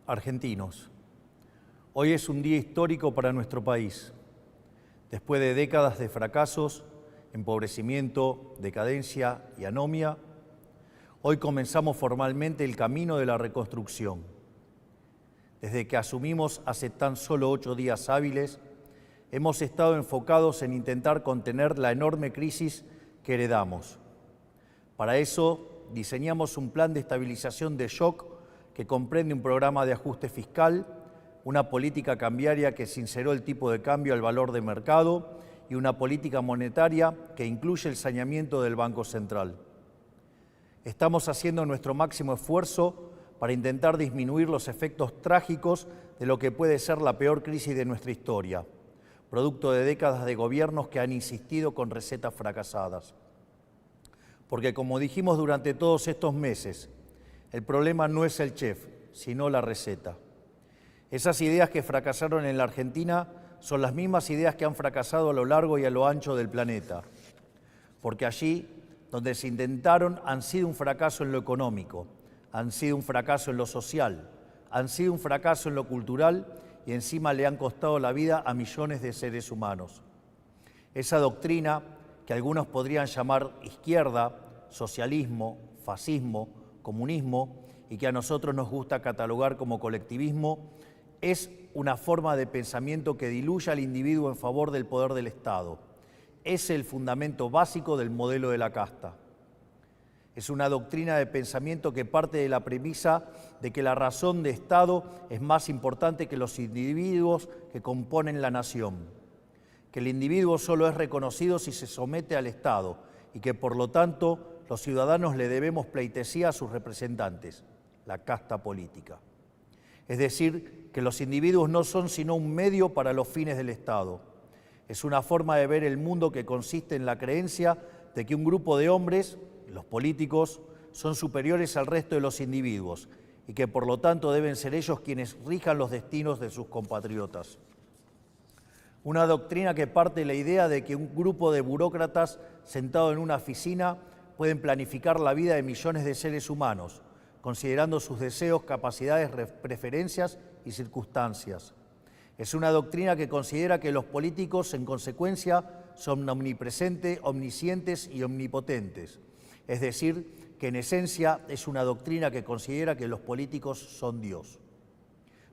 Argentinos, hoy es un día histórico para nuestro país. Después de décadas de fracasos, empobrecimiento, decadencia y anomia, hoy comenzamos formalmente el camino de la reconstrucción. Desde que asumimos hace tan solo 8 días hábiles, hemos estado enfocados en intentar contener la enorme crisis que heredamos. Para eso, diseñamos un plan de estabilización de shock que comprende un programa de ajuste fiscal, una política cambiaria que sinceró el tipo de cambio al valor de mercado y una política monetaria que incluye el saneamiento del Banco Central. Estamos haciendo nuestro máximo esfuerzo para intentar disminuir los efectos trágicos de lo que puede ser la peor crisis de nuestra historia, producto de décadas de gobiernos que han insistido con recetas fracasadas. Porque como dijimos durante todos estos meses, el problema no es el chef, sino la receta. Esas ideas que fracasaron en la Argentina son las mismas ideas que han fracasado a lo largo y a lo ancho del planeta. Porque allí, donde se intentaron, han sido un fracaso en lo económico, han sido un fracaso en lo social, han sido un fracaso en lo cultural y encima le han costado la vida a millones de seres humanos. Esa doctrina, que algunos podrían llamar izquierda, socialismo, fascismo, comunismo, y que a nosotros nos gusta catalogar como colectivismo, es una forma de pensamiento que diluye al individuo en favor del poder del Estado. Es el fundamento básico del modelo de la casta. Es una doctrina de pensamiento que parte de la premisa de que la razón de Estado es más importante que los individuos que componen la nación, que el individuo solo es reconocido si se somete al Estado y que, por lo tanto, los ciudadanos le debemos pleitesía a sus representantes, la casta política. Es decir, que los individuos no son sino un medio para los fines del Estado. Es una forma de ver el mundo que consiste en la creencia de que un grupo de hombres, los políticos, son superiores al resto de los individuos y que por lo tanto deben ser ellos quienes rijan los destinos de sus compatriotas. Una doctrina que parte de la idea de que un grupo de burócratas sentado en una oficina pueden planificar la vida de millones de seres humanos, considerando sus deseos, capacidades, preferencias y circunstancias. Es una doctrina que considera que los políticos, en consecuencia, son omnipresentes, omniscientes y omnipotentes. Es decir, que en esencia es una doctrina que considera que los políticos son Dios.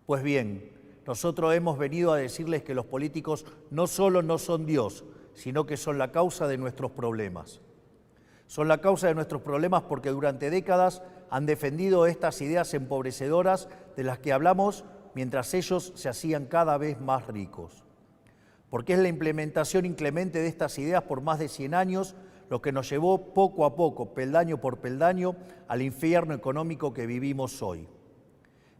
Pues bien, nosotros hemos venido a decirles que los políticos no solo no son Dios, sino que son la causa de nuestros problemas. Son la causa de nuestros problemas porque durante décadas han defendido estas ideas empobrecedoras de las que hablamos mientras ellos se hacían cada vez más ricos. Porque es la implementación inclemente de estas ideas por más de 100 años lo que nos llevó poco a poco, peldaño por peldaño, al infierno económico que vivimos hoy.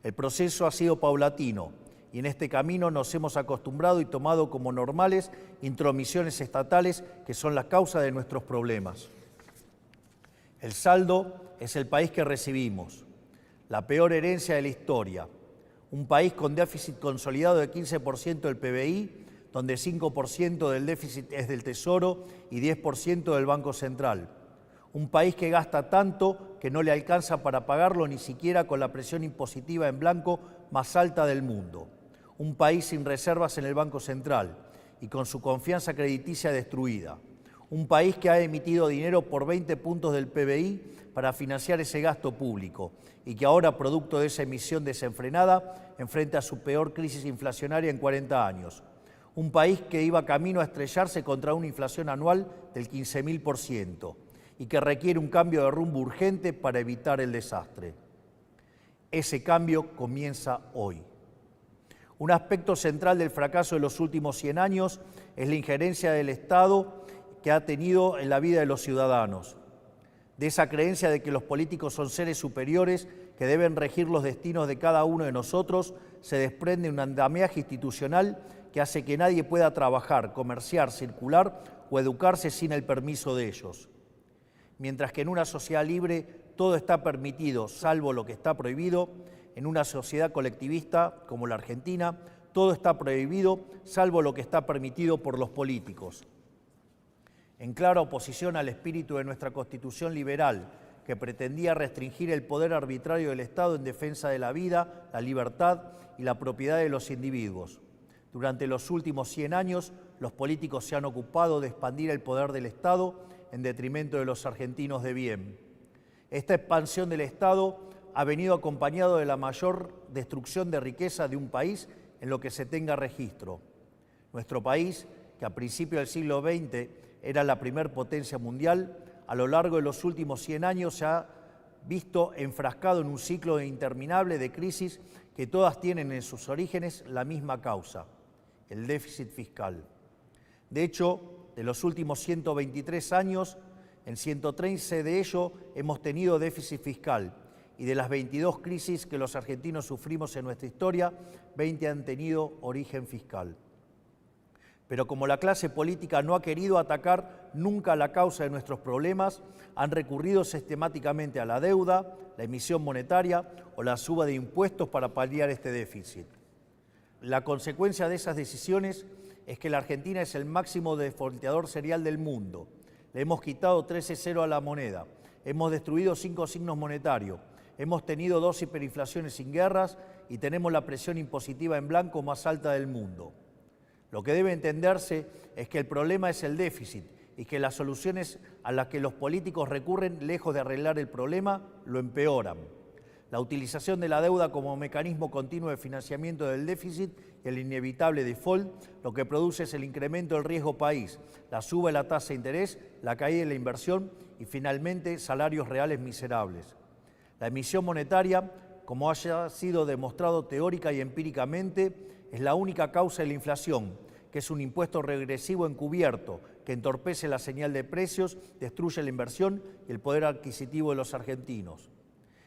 El proceso ha sido paulatino y en este camino nos hemos acostumbrado y tomado como normales intromisiones estatales que son la causa de nuestros problemas. El saldo es el país que recibimos, la peor herencia de la historia, un país con déficit consolidado de 15% del PBI, donde 5% del déficit es del Tesoro y 10% del Banco Central. Un país que gasta tanto que no le alcanza para pagarlo ni siquiera con la presión impositiva en blanco más alta del mundo. Un país sin reservas en el Banco Central y con su confianza crediticia destruida. Un país que ha emitido dinero por 20 puntos del PBI para financiar ese gasto público y que ahora, producto de esa emisión desenfrenada, enfrenta su peor crisis inflacionaria en 40 años. Un país que iba camino a estrellarse contra una inflación anual del 15.000% y que requiere un cambio de rumbo urgente para evitar el desastre. Ese cambio comienza hoy. Un aspecto central del fracaso de los últimos 100 años es la injerencia del Estado que ha tenido en la vida de los ciudadanos, de esa creencia de que los políticos son seres superiores que deben regir los destinos de cada uno de nosotros, se desprende un andamiaje institucional que hace que nadie pueda trabajar, comerciar, circular o educarse sin el permiso de ellos. Mientras que en una sociedad libre todo está permitido, salvo lo que está prohibido, en una sociedad colectivista como la Argentina, todo está prohibido, salvo lo que está permitido por los políticos. En clara oposición al espíritu de nuestra Constitución liberal, que pretendía restringir el poder arbitrario del Estado en defensa de la vida, la libertad y la propiedad de los individuos. Durante los últimos 100 años, los políticos se han ocupado de expandir el poder del Estado en detrimento de los argentinos de bien. Esta expansión del Estado ha venido acompañado de la mayor destrucción de riqueza de un país en lo que se tenga registro. Nuestro país, que a principios del siglo XX era la primer potencia mundial, a lo largo de los últimos 100 años se ha visto enfrascado en un ciclo interminable de crisis que todas tienen en sus orígenes la misma causa, el déficit fiscal. De hecho, de los últimos 123 años, en 113 de ellos hemos tenido déficit fiscal, y de las 22 crisis que los argentinos sufrimos en nuestra historia, 20 han tenido origen fiscal. Pero como la clase política no ha querido atacar nunca la causa de nuestros problemas, han recurrido sistemáticamente a la deuda, la emisión monetaria o la suba de impuestos para paliar este déficit. La consecuencia de esas decisiones es que la Argentina es el máximo defaulteador serial del mundo. Le hemos quitado 13 ceros a la moneda, hemos destruido 5 signos monetarios, hemos tenido 2 hiperinflaciones sin guerras y tenemos la presión impositiva en blanco más alta del mundo. Lo que debe entenderse es que el problema es el déficit y que las soluciones a las que los políticos recurren, lejos de arreglar el problema, lo empeoran. La utilización de la deuda como mecanismo continuo de financiamiento del déficit y el inevitable default, lo que produce es el incremento del riesgo país, la suba de la tasa de interés, la caída de la inversión y finalmente salarios reales miserables. La emisión monetaria, como haya sido demostrado teórica y empíricamente, es la única causa de la inflación, que es un impuesto regresivo encubierto que entorpece la señal de precios, destruye la inversión y el poder adquisitivo de los argentinos.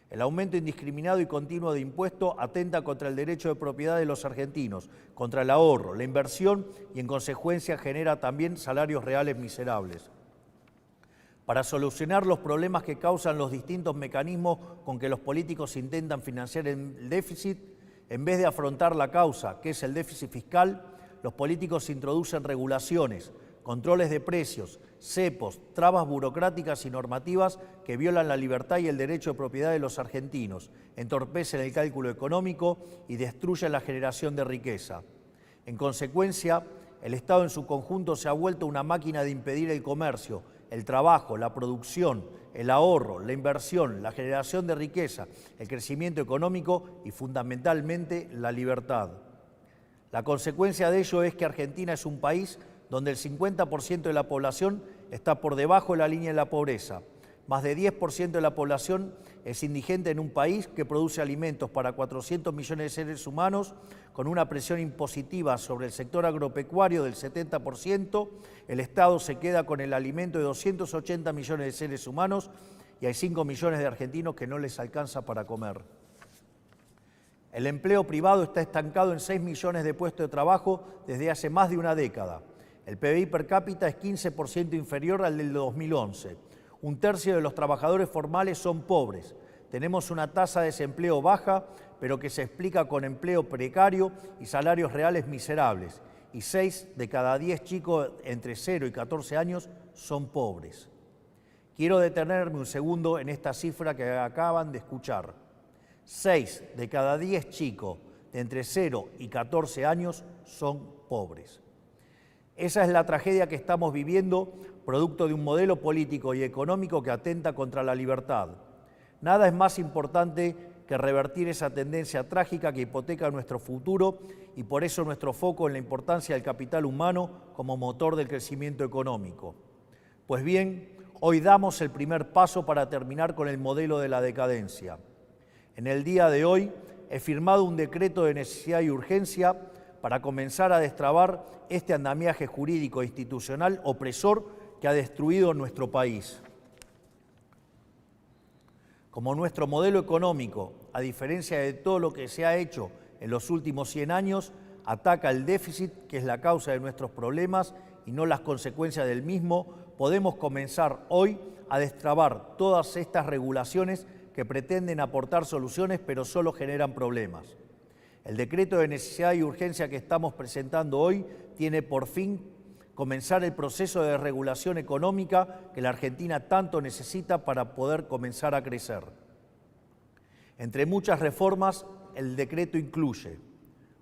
El aumento indiscriminado y continuo de impuestos atenta contra el derecho de propiedad de los argentinos, contra el ahorro, la inversión y en consecuencia genera también salarios reales miserables. Para solucionar los problemas que causan los distintos mecanismos con que los políticos intentan financiar el déficit, en vez de afrontar la causa, que es el déficit fiscal, los políticos introducen regulaciones, controles de precios, cepos, trabas burocráticas y normativas que violan la libertad y el derecho de propiedad de los argentinos, entorpecen el cálculo económico y destruyen la generación de riqueza. En consecuencia, el Estado en su conjunto se ha vuelto una máquina de impedir el comercio, el trabajo, la producción, el ahorro, la inversión, la generación de riqueza, el crecimiento económico y fundamentalmente la libertad. La consecuencia de ello es que Argentina es un país donde el 50% de la población está por debajo de la línea de la pobreza. Más de 10% de la población es indigente en un país que produce alimentos para 400 millones de seres humanos, con una presión impositiva sobre el sector agropecuario del 70%, el Estado se queda con el alimento de 280 millones de seres humanos y hay 5 millones de argentinos que no les alcanza para comer. El empleo privado está estancado en 6 millones de puestos de trabajo desde hace más de una década. El PBI per cápita es 15% inferior al del 2011. Un tercio de los trabajadores formales son pobres. Tenemos una tasa de desempleo baja, pero que se explica con empleo precario y salarios reales miserables. Y 6 de cada 10 chicos entre 0 y 14 años son pobres. Quiero detenerme un segundo en esta cifra que acaban de escuchar. 6 de cada 10 chicos de entre 0 y 14 años son pobres. Esa es la tragedia que estamos viviendo, producto de un modelo político y económico que atenta contra la libertad. Nada es más importante que revertir esa tendencia trágica que hipoteca nuestro futuro y por eso nuestro foco en la importancia del capital humano como motor del crecimiento económico. Pues bien, hoy damos el primer paso para terminar con el modelo de la decadencia. En el día de hoy he firmado un decreto de necesidad y urgencia para comenzar a destrabar este andamiaje jurídico e institucional opresor que ha destruido nuestro país. Como nuestro modelo económico, a diferencia de todo lo que se ha hecho en los últimos 100 años, ataca el déficit, que es la causa de nuestros problemas y no las consecuencias del mismo, podemos comenzar hoy a destrabar todas estas regulaciones que pretenden aportar soluciones pero solo generan problemas. El decreto de necesidad y urgencia que estamos presentando hoy tiene por fin comenzar el proceso de regulación económica que la Argentina tanto necesita para poder comenzar a crecer. Entre muchas reformas, el decreto incluye: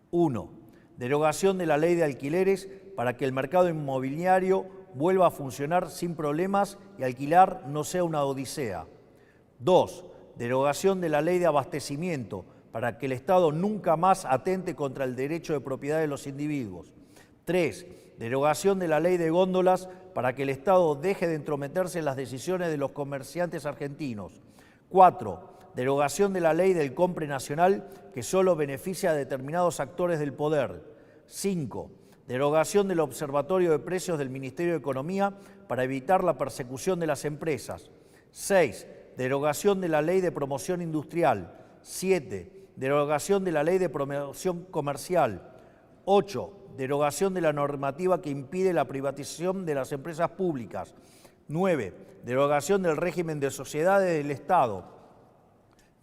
1. Derogación de la ley de alquileres para que el mercado inmobiliario vuelva a funcionar sin problemas y alquilar no sea una odisea. 2. Derogación de la ley de abastecimiento para que el Estado nunca más atente contra el derecho de propiedad de los individuos. 3. Derogación de la ley de góndolas para que el Estado deje de entrometerse en las decisiones de los comerciantes argentinos. 4. Derogación de la ley del compre nacional que solo beneficia a determinados actores del poder. 5. Derogación del Observatorio de Precios del Ministerio de Economía para evitar la persecución de las empresas. 6. Derogación de la ley de promoción industrial. 7. Derogación de la ley de promoción comercial. 8. Derogación de la normativa que impide la privatización de las empresas públicas. 9. Derogación del régimen de sociedades del Estado.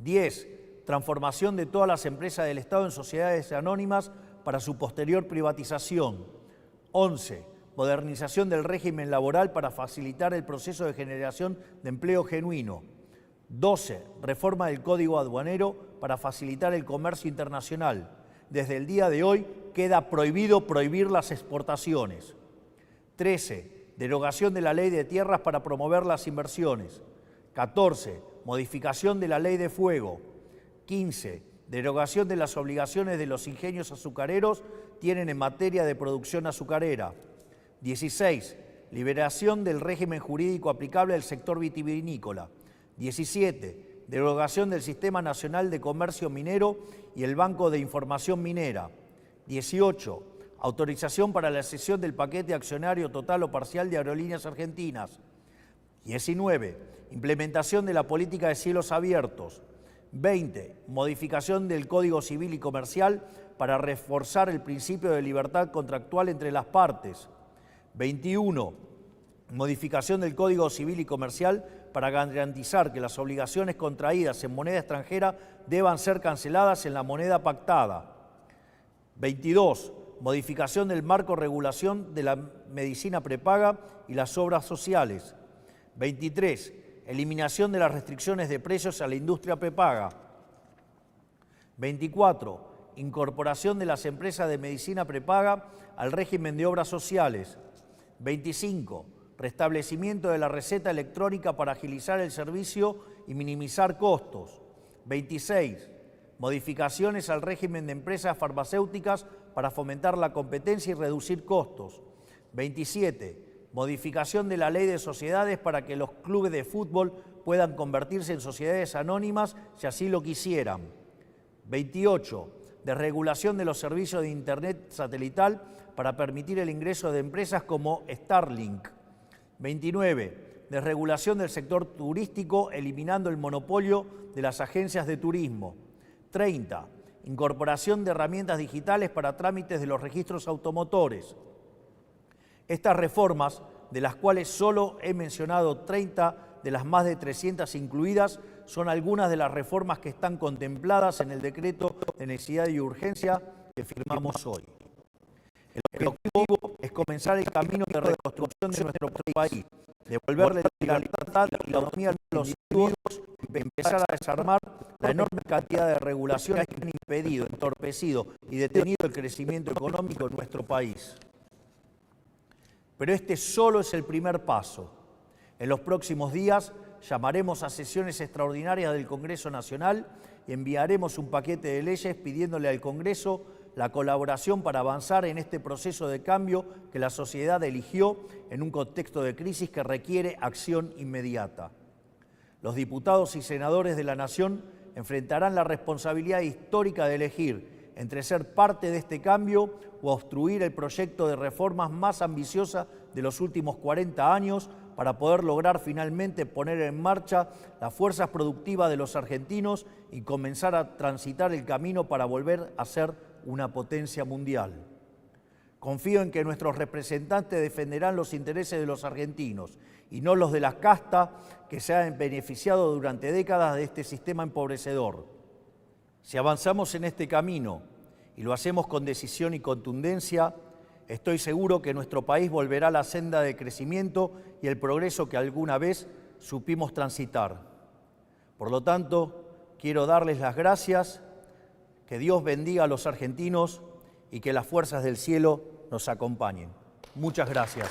10. Transformación de todas las empresas del Estado en sociedades anónimas para su posterior privatización. 11. Modernización del régimen laboral para facilitar el proceso de generación de empleo genuino. 12. Reforma del Código Aduanero para facilitar el comercio internacional. Desde el día de hoy queda prohibido prohibir las exportaciones. 13. Derogación de la ley de tierras para promover las inversiones. 14. Modificación de la ley de fuego. 15. Derogación de las obligaciones de los ingenios azucareros tienen en materia de producción azucarera. 16. Liberación del régimen jurídico aplicable al sector vitivinícola. 17. Derogación del Sistema Nacional de Comercio Minero y el Banco de Información Minera. 18. Autorización para la cesión del paquete accionario total o parcial de Aerolíneas Argentinas. 19. Implementación de la política de cielos abiertos. 20. Modificación del Código Civil y Comercial para reforzar el principio de libertad contractual entre las partes. 21. Modificación del Código Civil y Comercial para garantizar que las obligaciones contraídas en moneda extranjera deban ser canceladas en la moneda pactada. 22. Modificación del marco regulación de la medicina prepaga y las obras sociales. 23. Eliminación de las restricciones de precios a la industria prepaga. 24. Incorporación de las empresas de medicina prepaga al régimen de obras sociales. 25. Restablecimiento de la receta electrónica para agilizar el servicio y minimizar costos. 26. Modificaciones al régimen de empresas farmacéuticas para fomentar la competencia y reducir costos. 27. Modificación de la ley de sociedades para que los clubes de fútbol puedan convertirse en sociedades anónimas si así lo quisieran. 28. Desregulación de los servicios de Internet satelital para permitir el ingreso de empresas como Starlink. 29. Desregulación del sector turístico eliminando el monopolio de las agencias de turismo. 30. Incorporación de herramientas digitales para trámites de los registros automotores. Estas reformas, de las cuales solo he mencionado 30 de las más de 300 incluidas, son algunas de las reformas que están contempladas en el decreto de necesidad y urgencia que firmamos hoy. El objetivo es comenzar el camino de reconstrucción de nuestro país, devolverle la libertad y la autonomía a los individuos y empezar a desarmar la enorme cantidad de regulaciones que han impedido, entorpecido y detenido el crecimiento económico en nuestro país. Pero este solo es el primer paso. En los próximos días llamaremos a sesiones extraordinarias del Congreso Nacional y enviaremos un paquete de leyes pidiéndole al Congreso la colaboración para avanzar en este proceso de cambio que la sociedad eligió en un contexto de crisis que requiere acción inmediata. Los diputados y senadores de la Nación enfrentarán la responsabilidad histórica de elegir entre ser parte de este cambio o obstruir el proyecto de reformas más ambiciosa de los últimos 40 años para poder lograr finalmente poner en marcha las fuerzas productivas de los argentinos y comenzar a transitar el camino para volver a ser una potencia mundial. Confío en que nuestros representantes defenderán los intereses de los argentinos y no los de la casta que se han beneficiado durante décadas de este sistema empobrecedor. Si avanzamos en este camino y lo hacemos con decisión y contundencia, Estoy seguro que nuestro país volverá a la senda de crecimiento y el progreso que alguna vez supimos transitar. Por lo tanto, quiero darles las gracias, que Dios bendiga a los argentinos y que las fuerzas del cielo nos acompañen. Muchas gracias.